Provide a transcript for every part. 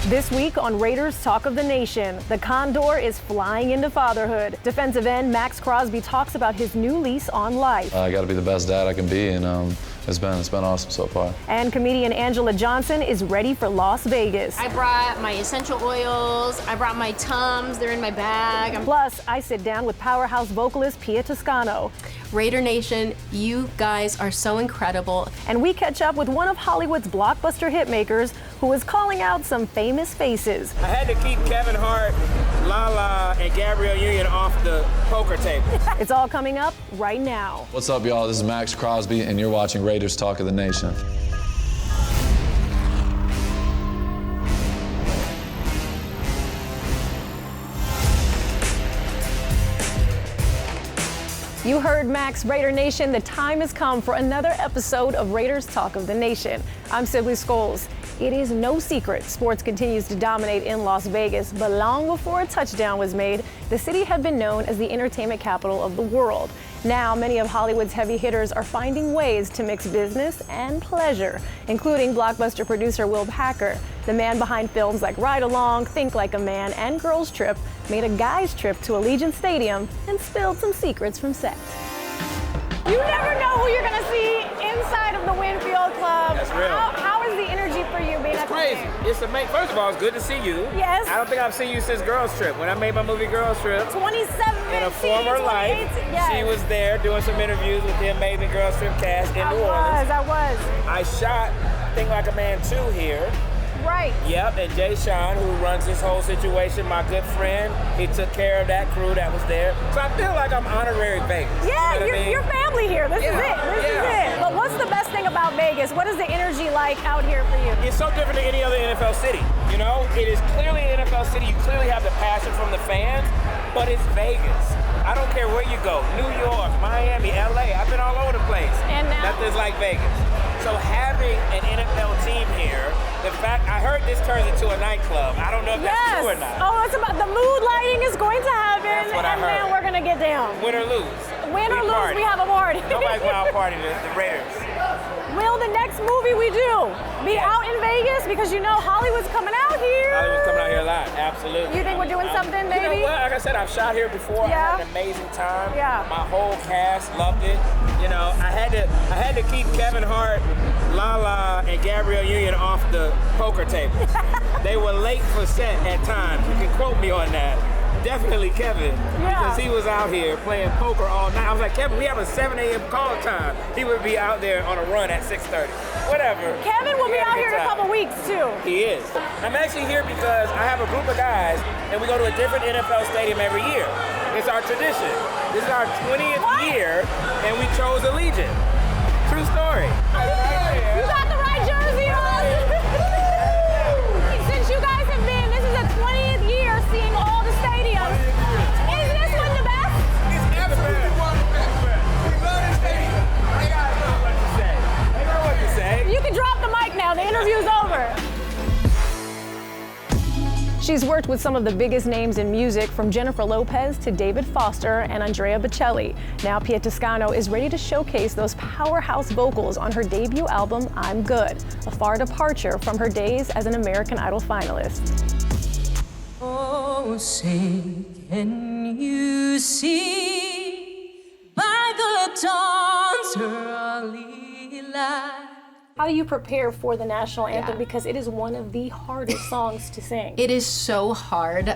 This week on Raiders Talk of the Nation, the Condor is flying into fatherhood. Defensive end Maxx Crosby talks about his new lease on life. I got to be the best dad I can be, and it's been awesome so far. And comedian Anjelah Johnson is ready for Las Vegas. I brought my essential oils, I brought my Tums, they're in my bag. Plus, I sit down with powerhouse vocalist Pia Toscano. Raider Nation, you guys are so incredible. And we catch up with one of Hollywood's blockbuster hitmakers who is calling out some famous faces. I had to keep Kevin Hart, Lala, and Gabrielle Union off the poker table. It's all coming up right now. What's up, y'all? This is Maxx Crosby, and you're watching Raiders Talk of the Nation. You heard Max. Raider Nation, the time has come for another episode of Raiders Talk of the Nation. I'm Sibley Scoles. It is no secret sports continues to dominate in Las Vegas, but long before a touchdown was made, the city had been known as the entertainment capital of the world. Now, many of Hollywood's heavy hitters are finding ways to mix business and pleasure, including blockbuster producer Will Packer. The man behind films like Ride Along, Think Like a Man, and Girls Trip made a guy's trip to Allegiant Stadium and spilled some secrets from set. You never know who you're going to see inside of the Winfield Club. That's real. How is the energy for you being at the Crazy. game? It's amazing. First of all, it's good to see you. Yes. I don't think I've seen you since Girls Trip. When I made my movie Girls Trip. 27 In a former life, yes. she was there doing some interviews with the amazing Girls Trip cast in New Orleans. I was. I shot Think Like a Man 2 here. Right. Yep, and Jay Sean, who runs this whole situation, my good friend, he took care of that crew that was there. So I feel like I'm honorary Vegas. Yeah, you know what I mean? you're family here. This is it. This is it. But what's the best thing about Vegas? What is the energy like out here for you? It's so different than any other NFL city. You know, it is clearly an NFL city. You clearly have the passion from the fans, but it's Vegas. I don't care where you go, New York, Miami, LA, I've been all over the place. And now? Nothing's like Vegas. So having an NFL team here, the fact, I heard this turns into a nightclub. I don't know if that's true or not. Oh, it's about the mood lighting is going to happen. That's what I and heard. then we're going to get down. Win or lose. Win or lose, party. we have a party. Nobody's going out party, the Raiders. Will the next movie we do be out in Vegas? Because you know Hollywood's coming out here. Hollywood's coming out here a lot, absolutely. You think we're doing something, You maybe? know what? Like I said, I've shot here before. Yeah. I had an amazing time. Yeah. My whole cast loved it. You know, I had to keep Kevin Hart, Lala, and Gabrielle Union off the poker table. They were late for set at times. You can quote me on that. Definitely Kevin, because he was out here playing poker all night. I was like, Kevin, we have a 7 a.m. call time. He would be out there on a run at 6:30. Whatever. Kevin will be out here in a couple weeks, too. He is. I'm actually here because I have a group of guys, and we go to a different NFL stadium every year. It's our tradition. This is our 20th year, and we chose Allegiant. True story. You got the right jersey on. Since you guys have been, this is the 20th year seeing all the stadiums. Is this one the best? It's absolutely one of the best. We love this stadium. They gotta know what to say. They know what to say. You can drop the mic now. The interview's over. She's worked with some of the biggest names in music, from Jennifer Lopez to David Foster and Andrea Bocelli. Now Pia Toscano is ready to showcase those powerhouse vocals on her debut album, I'm Good, a far departure from her days as an American Idol finalist. Oh, say, can you see by the dawn's early light? How do you prepare for the national anthem? Because it is one of the hardest songs to sing. It is so hard.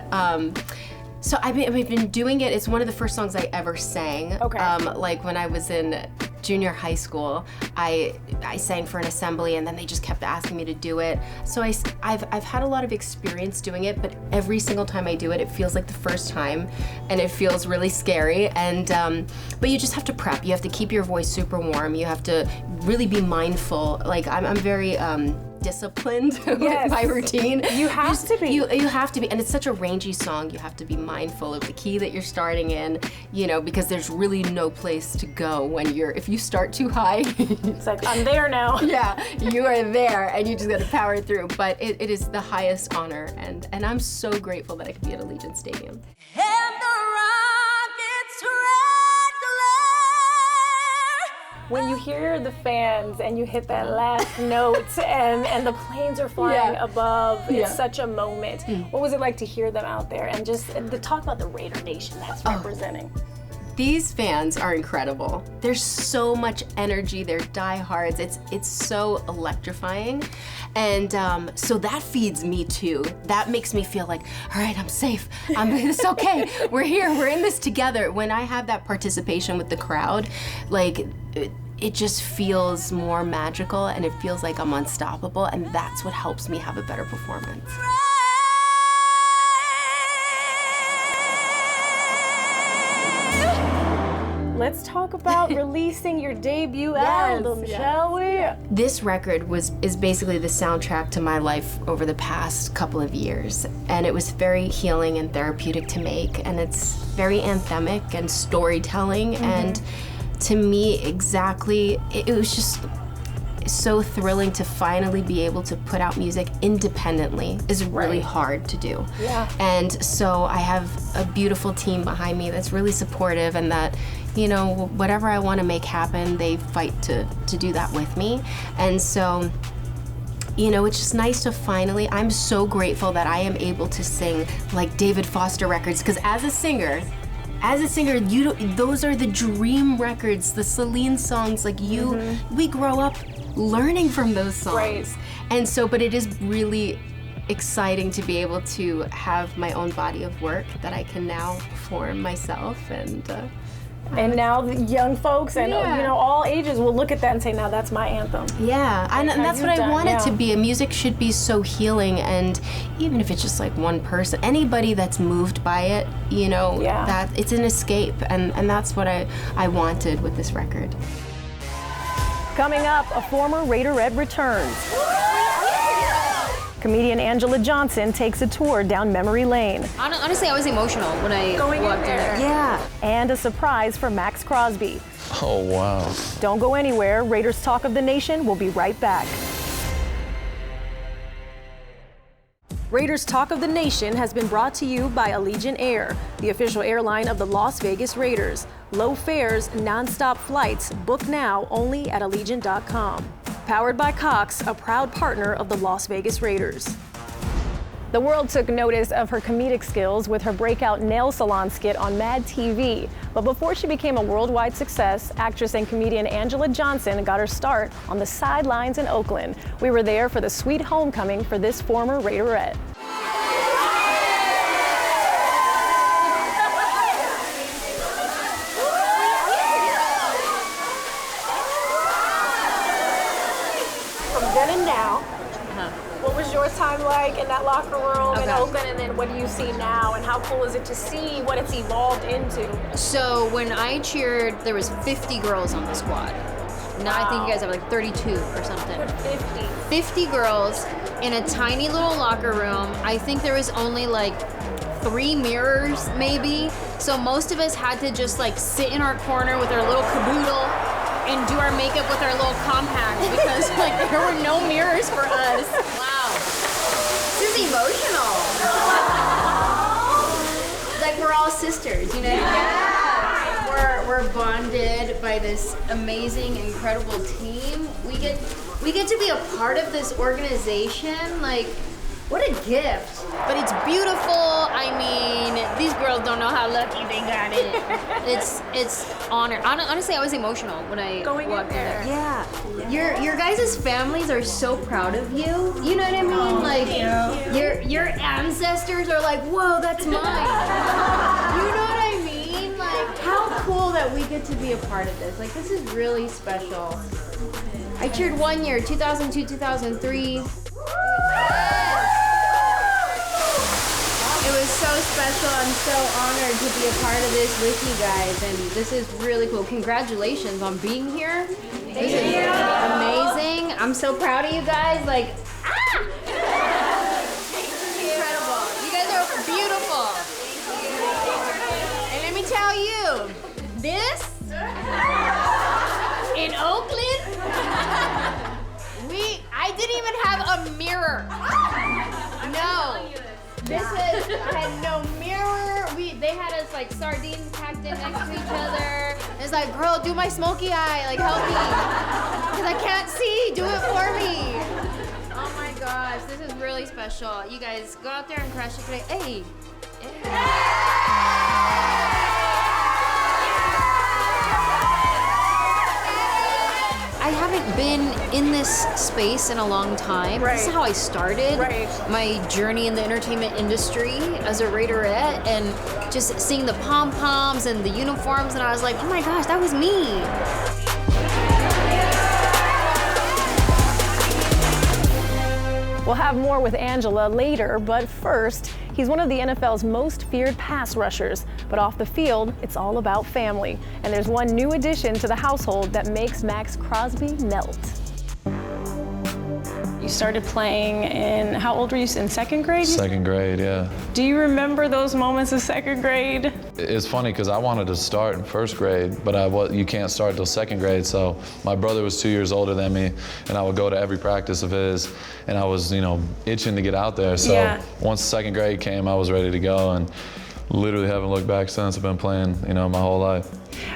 So I've been doing it. It's one of the first songs I ever sang. Okay. Like when I was in junior high school, I sang for an assembly, and then they just kept asking me to do it. So I've had a lot of experience doing it, but every single time I do it, it feels like the first time, and it feels really scary. And but you just have to prep. You have to keep your voice super warm. You have to really be mindful. Like I'm very disciplined with my routine. You have to be. You have to be, and it's such a rangy song. You have to be mindful of the key that you're starting in, you know, because there's really no place to go when if you start too high. It's like, I'm there now. Yeah, you are there, and you just gotta power through. But it is the highest honor, and I'm so grateful that I could be at Allegiant Stadium. And the rockets When you hear the fans and you hit that last note and the planes are flying above, it's such a moment. What was it like to hear them out there and just to talk about the Raider Nation that's representing? These fans are incredible. There's so much energy. They're diehards. It's so electrifying, and so that feeds me too. That makes me feel like, all right, I'm safe. It's okay. We're here. We're in this together. When I have that participation with the crowd, like it just feels more magical, and it feels like I'm unstoppable, and that's what helps me have a better performance. Let's talk about releasing your debut album, shall we? This record is basically the soundtrack to my life over the past couple of years, and it was very healing and therapeutic to make, and it's very anthemic and storytelling, and to me, it was just so thrilling to finally be able to put out music independently. Is really hard to do. And so I have a beautiful team behind me that's really supportive, and that, you know, whatever I want to make happen, they fight to do that with me. And so, you know, it's just nice to finally, I'm so grateful that I am able to sing like David Foster records, because as a singer, those are the dream records, the Celine songs, like we grow up learning from those songs. And so, but it is really exciting to be able to have my own body of work that I can now perform myself, and now the young folks and you know, all ages will look at that and say, now that's my anthem. And that's what I want it to be. Music should be so healing, and even if it's just like one person, anybody that's moved by it, you know, that it's an escape, and that's what I wanted with this record. Coming up, a former Raiderette returns. Comedian Anjelah Johnson takes a tour down memory lane. Honestly, I was emotional when I walked in there. And a surprise for Maxx Crosby. Oh, wow. Don't go anywhere. Raiders Talk of the Nation will be right back. Raiders Talk of the Nation has been brought to you by Allegiant Air, the official airline of the Las Vegas Raiders. Low fares, non-stop flights. Book now only at Allegiant.com. Powered by Cox, a proud partner of the Las Vegas Raiders. The world took notice of her comedic skills with her breakout nail salon skit on Mad TV. But before she became a worldwide success, actress and comedian Anjelah Johnson got her start on the sidelines in Oakland. We were there for the sweet homecoming for this former Raiderette. From then and now, what was your time like in that locker room in Oakland, and then what do you see now, and how cool is it to see what it's evolved into? So when I cheered, there was 50 girls on the squad. Now I think you guys have like 32 or something. 50 girls in a tiny little locker room. I think there was only like 3 mirrors maybe. So most of us had to just like sit in our corner with our little caboodle and do our makeup with our little compact because like there were no mirrors for us. Wow. This is emotional. Like we're all sisters, you know? We're bonded by this amazing, incredible team. We get to be a part of this organization. Like, what a gift. But it's beautiful. I mean, these girls don't know how lucky they got it. It's honor. Honestly, I was emotional when I walked in there. Yeah. Your guys' families are so proud of you. You know what I mean? Like your ancestors are like, whoa, that's mine. You know what I mean? Like, how cool that we get to be a part of this. Like, this is really special. I cheered 1 year, 2002, 2003. It was so special. I'm so honored to be a part of this with you guys, and this is really cool. Congratulations on being here. This is amazing. I'm so proud of you guys. Like, incredible. You guys are beautiful. And let me tell you, this in Oakland, I didn't even have a mirror. No. I had no mirror. They had us like sardines packed in next to each other. It's like, girl, do my smoky eye, like help me. Cause I can't see, do it for me. Oh my gosh, this is really special. You guys go out there and crush it today. Hey. I haven't been in this space in a long time. Right. This is how I started my journey in the entertainment industry as a Raiderette, and just seeing the pom-poms and the uniforms, and I was like, oh my gosh, that was me. We'll have more with Anjelah later, but first, he's one of the NFL's most feared pass rushers. But off the field, it's all about family. And there's one new addition to the household that makes Maxx Crosby melt. You started playing in, how old were you, in second grade? Second grade, yeah. Do you remember those moments of second grade? It's funny because I wanted to start in first grade, but you can't start till second grade. So my brother was 2 years older than me, and I would go to every practice of his, and I was, itching to get out there. So once second grade came, I was ready to go, and literally haven't looked back since. I've been playing, my whole life.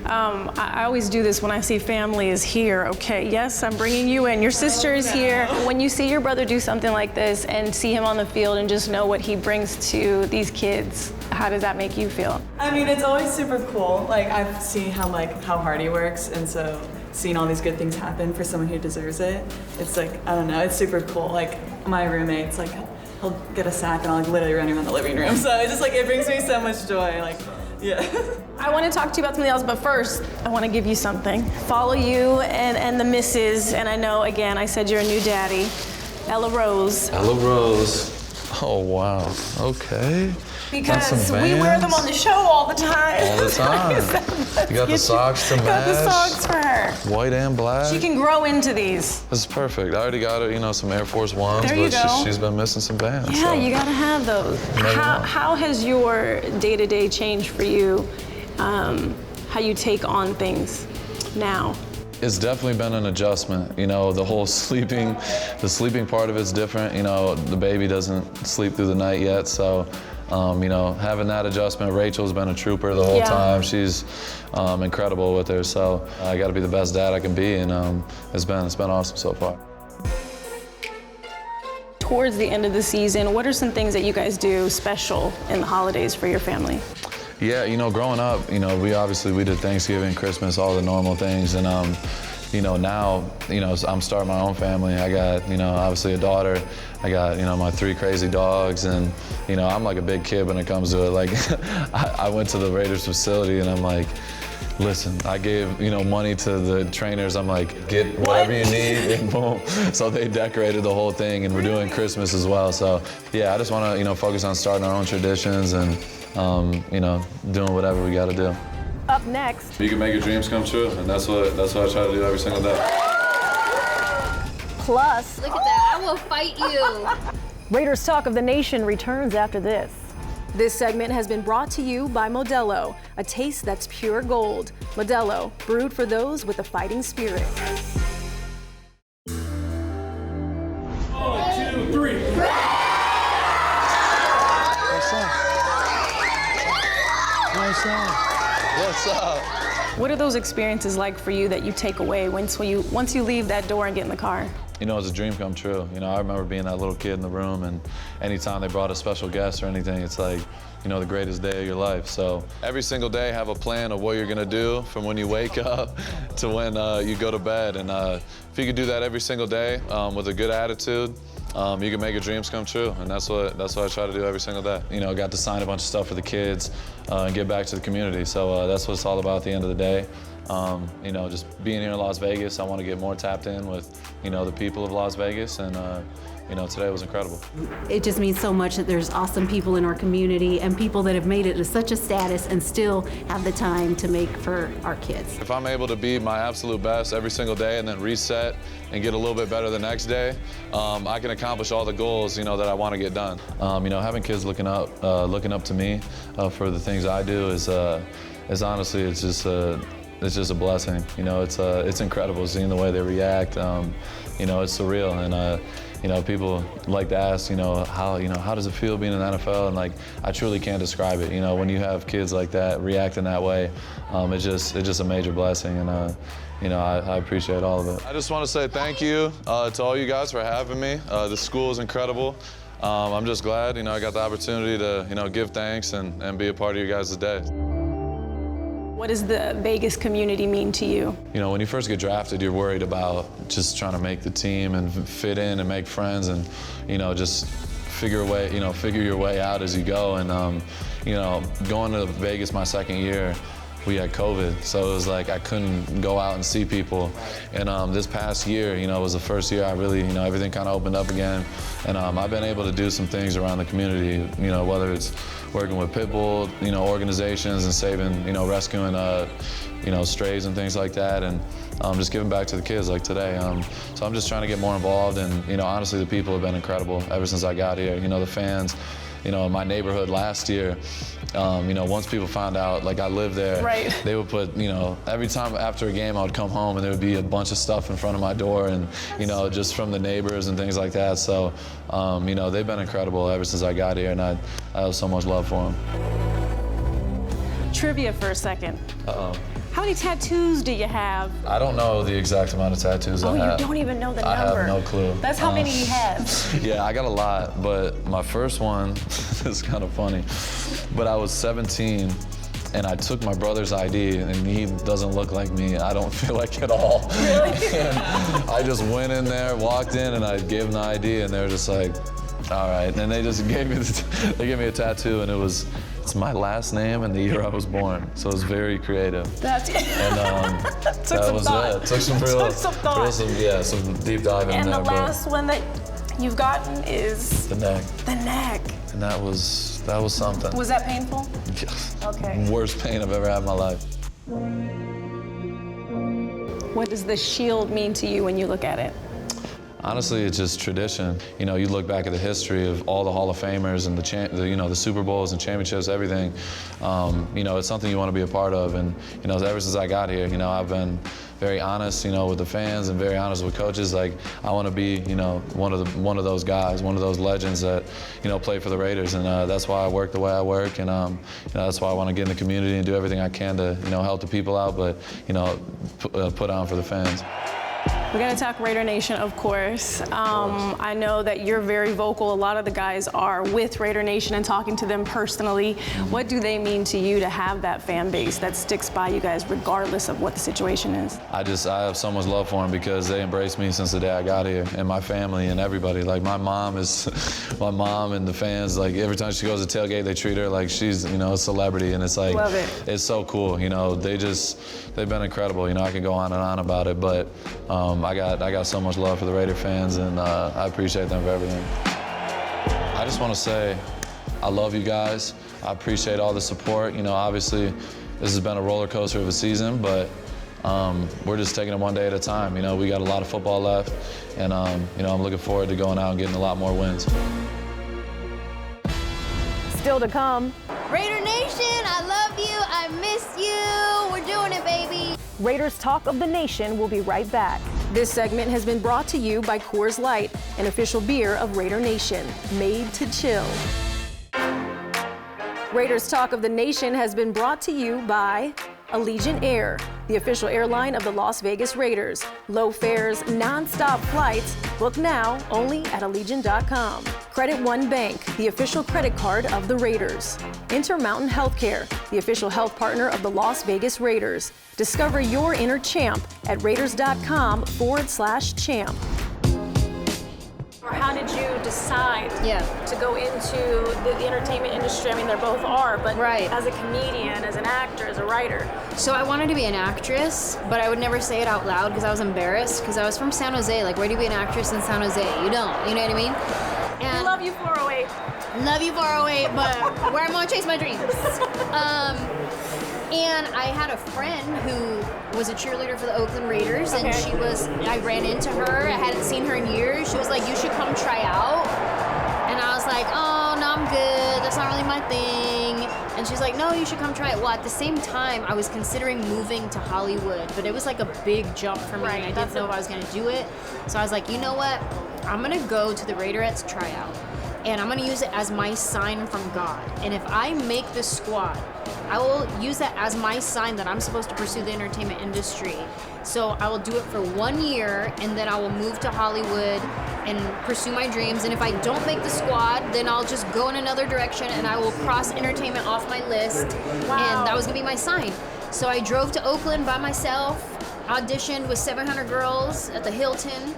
I always do this when I see family is here, okay? Yes, I'm bringing you in. Your sister is here. When you see your brother do something like this and see him on the field and just know what he brings to these kids, how does that make you feel? I mean, it's always super cool. Like, I've seen how hard he works, and so seeing all these good things happen for someone who deserves it, it's like, I don't know, it's super cool. Like, my roommate's like, he'll get a sack and I'll like literally run around the living room. So it's just like, it brings me so much joy. Like, yeah. I want to talk to you about something else, but first, I want to give you something. Follow you and the missus, and I know, again, I said you're a new daddy, Ella Rose. Ella Rose. Oh, wow. Okay. Because we wear them on the show all the time. All the time. You got the socks to match. Got the socks for her. White and black. She can grow into these. This is perfect. I already got her, some Air Force Ones, there you but go. she's been missing some bands. Yeah, so. you gotta have those. How has your day-to-day changed for you? How you take on things now? It's definitely been an adjustment. The whole sleeping part of it's different. The baby doesn't sleep through the night yet, so having that adjustment. Rachel's been a trooper the whole time. She's incredible with her, so I got to be the best dad I can be, and it's been awesome so far. Towards the end of the season, what are some things that you guys do special in the holidays for your family? Yeah, growing up, we did Thanksgiving, Christmas, all the normal things, and now, I'm starting my own family. I got, obviously a daughter. I got, my 3 crazy dogs, and, I'm like a big kid when it comes to it. Like, I went to the Raiders facility, and I'm like, listen, I gave, money to the trainers. I'm like, get whatever you need, and boom. So they decorated the whole thing, and we're doing Christmas as well. So, yeah, I just want to, focus on starting our own traditions and, doing whatever we got to do. Up next. You can make your dreams come true, and that's what I try to do every single day. Plus, Look at that, I will fight you. Raiders Talk of the Nation returns after this. This segment has been brought to you by Modelo, a taste that's pure gold. Modelo, brewed for those with a fighting spirit. 1, 2, 3. What's up? What are those experiences like for you that you take away once you leave that door and get in the car? It's a dream come true. I remember being that little kid in the room, and anytime they brought a special guest or anything, it's like, the greatest day of your life. So every single day, have a plan of what you're gonna do from when you wake up to when you go to bed. And if you could do that every single day with a good attitude, you can make your dreams come true, and that's what I try to do every single day. Got to sign a bunch of stuff for the kids and give back to the community. So that's what it's all about at the end of the day. Just being here in Las Vegas, I want to get more tapped in with, the people of Las Vegas, and today was incredible. It just means so much that there's awesome people in our community and people that have made it to such a status and still have the time to make for our kids. If I'm able to be my absolute best every single day and then reset and get a little bit better the next day, I can accomplish all the goals, that I want to get done. Having kids looking up to me for the things I do is honestly, it's just a blessing. It's incredible seeing the way they react. It's surreal, and you know, people like to ask, how does it feel being in the NFL? And like, I truly can't describe it. You know, when you have kids like that reacting that way, it's just a major blessing. And I appreciate all of it. I just want to say thank you to all you guys for having me. The school is incredible. I'm just glad, I got the opportunity to, give thanks and be a part of you guys' day. What does the Vegas community mean to you? When you first get drafted, you're worried about just trying to make the team and fit in and make friends and, just figure your way out as you go. And, going to Vegas my second year, we had COVID, so it was like I couldn't go out and see people. And this past year, was the first year I really, everything kind of opened up again. And I've been able to do some things around the community, whether it's working with Pitbull, organizations and saving, rescuing, strays and things like that. And just giving back to the kids like today. So I'm just trying to get more involved. And, honestly, the people have been incredible ever since I got here. The fans, in my neighborhood last year, once people found out, like I lived there, right. They would put, every time after a game I would come home and there would be a bunch of stuff in front of my door and, just from the neighbors and things like that. So, they've been incredible ever since I got here, and I have so much love for them. Trivia for a second. Uh-oh. How many tattoos do you have? I don't know the exact amount of tattoos I have. Oh, you don't even know the number? I have no clue. That's how many you have. Yeah, I got a lot, but my first one is kind of funny. But I was 17, and I took my brother's ID, and he doesn't look like me. I don't feel like at all. Really? I just went in there, walked in, and I gave them the ID, and they were just like, all right. And they just gave me a tattoo, and it's my last name and the year I was born. So it was very creative. That's it. And that was it. Took some thought. Some deep dive in and there. And the last one that you've gotten is? The neck. The neck. And that was something. Was that painful? Yes. Okay. Worst pain I've ever had in my life. What does the shield mean to you when you look at it? Honestly, it's just tradition. You look back at the history of all the Hall of Famers and the Super Bowls and championships, everything. It's something you want to be a part of. And ever since I got here, I've been very honest, with the fans and very honest with coaches. Like I want to be, one of those guys, one of those legends that, play for the Raiders. And that's why I work the way I work. And that's why I want to get in the community and do everything I can to, help the people out, but put on for the fans. We're going to talk Raider Nation, of course. I know that you're very vocal. A lot of the guys are with Raider Nation and talking to them personally. What do they mean to you to have that fan base that sticks by you guys regardless of what the situation is? I have so much love for them because they embraced me since the day I got here, and my family and everybody. Like my mom and the fans, like every time she goes to tailgate, they treat her like she's, a celebrity, and it's like, love it. It's so cool. They've been incredible. I can go on and on about it, but I got so much love for the Raider fans, and I appreciate them for everything. I just want to say I love you guys. I appreciate all the support. Obviously this has been a roller coaster of a season, but we're just taking it one day at a time. We got a lot of football left, and I'm looking forward to going out and getting a lot more wins. Still to come. Raider Nation, I love you. I miss you. We're doing it, baby. Raiders Talk of the Nation will be right back. This segment has been brought to you by Coors Light, an official beer of Raider Nation, made to chill. Raiders Talk of the Nation has been brought to you by Allegiant Air, the official airline of the Las Vegas Raiders. Low fares, non-stop flights. Book now only at Allegiant.com. Credit One Bank, the official credit card of the Raiders. Intermountain Healthcare, the official health partner of the Las Vegas Raiders. Discover your inner champ at Raiders.com/champ. How did you decide to go into the entertainment industry? I mean, they both are, but as a comedian, as an actor, as a writer. So I wanted to be an actress, but I would never say it out loud because I was embarrassed, because I was from San Jose. Like, where do you be an actress in San Jose? You don't, you know what I mean? And we love you, 408. Love you, 408, but where I'm gonna chase my dreams. And I had a friend who was a cheerleader for the Oakland Raiders, and I ran into her. I hadn't seen her in years. She was like, you should come try out. And I was like, oh, no, I'm good. That's not really my thing. And she's like, no, you should come try it. Well, at the same time, I was considering moving to Hollywood, but it was like a big jump for me, and I didn't know if I was gonna do it. So I was like, you know what? I'm gonna go to the Raiderettes tryout, and I'm gonna use it as my sign from God. And if I make this squad, I will use that as my sign that I'm supposed to pursue the entertainment industry. So I will do it for 1 year, and then I will move to Hollywood and pursue my dreams. And if I don't make the squad, then I'll just go in another direction, and I will cross entertainment off my list. Wow. And that was gonna be my sign. So I drove to Oakland by myself, auditioned with 700 girls at the Hilton,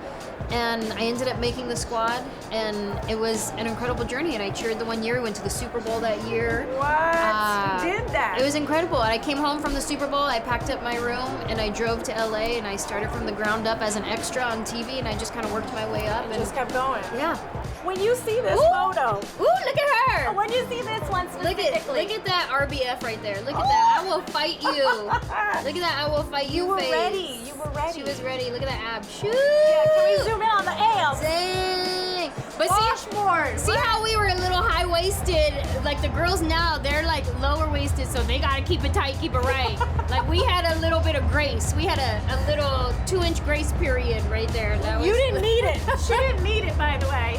and I ended up making the squad, and it was an incredible journey. And I cheered the 1 year. We went to the Super Bowl that year. What? You did that? It was incredible. And I came home from the Super Bowl, I packed up my room, and I drove to LA, and I started from the ground up as an extra on TV, and I just kind of worked my way up. And just kept going. Yeah. When you see this Ooh. photo. Ooh, look at her. When you see this one specifically. Look at that RBF right there. Look at that. I will fight you. Look at that. I will fight you. You were face. ready. You were ready. She was ready. Look at that ab. Shoot. Yeah, can we zoom in on the abs? Dang. But Washboard. see how we were a little high-waisted? Like the girls now, they're like lower-waisted, so they gotta keep it tight, keep it right. Like we had a little bit of grace. We had a little 2-inch grace period right there. That was, You didn't need it. She didn't need it, by the way.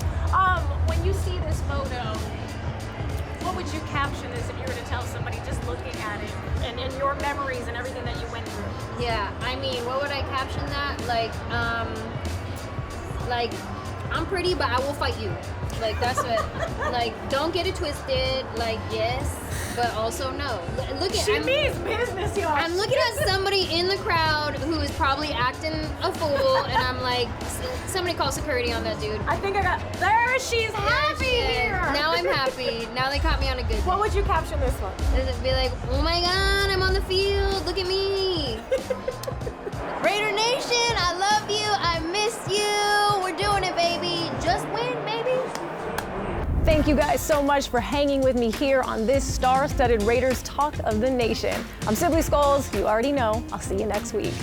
When you see this photo, what would you caption this if you were to tell somebody just looking at it and your memories and everything that you went through? Yeah, I mean, what would I caption that? Like, I'm pretty, but I will fight you. Like, that's what, like, don't get it twisted. Like, yes, but also no. Look at, She means business, y'all. I'm looking at somebody in the crowd who is probably acting a fool, and I'm like, somebody call security on that dude. I think I got, there she's happy here. Now I'm happy. Now they caught me on a good What day. would you caption this one? It'd be like, oh my God, I'm on the field. Look at me. Raider Nation, I love you. I miss you. We're doing it, baby. Just win, baby. Thank you guys so much for hanging with me here on this star-studded Raiders Talk of the Nation. I'm Sibley Scoles. You already know. I'll see you next week.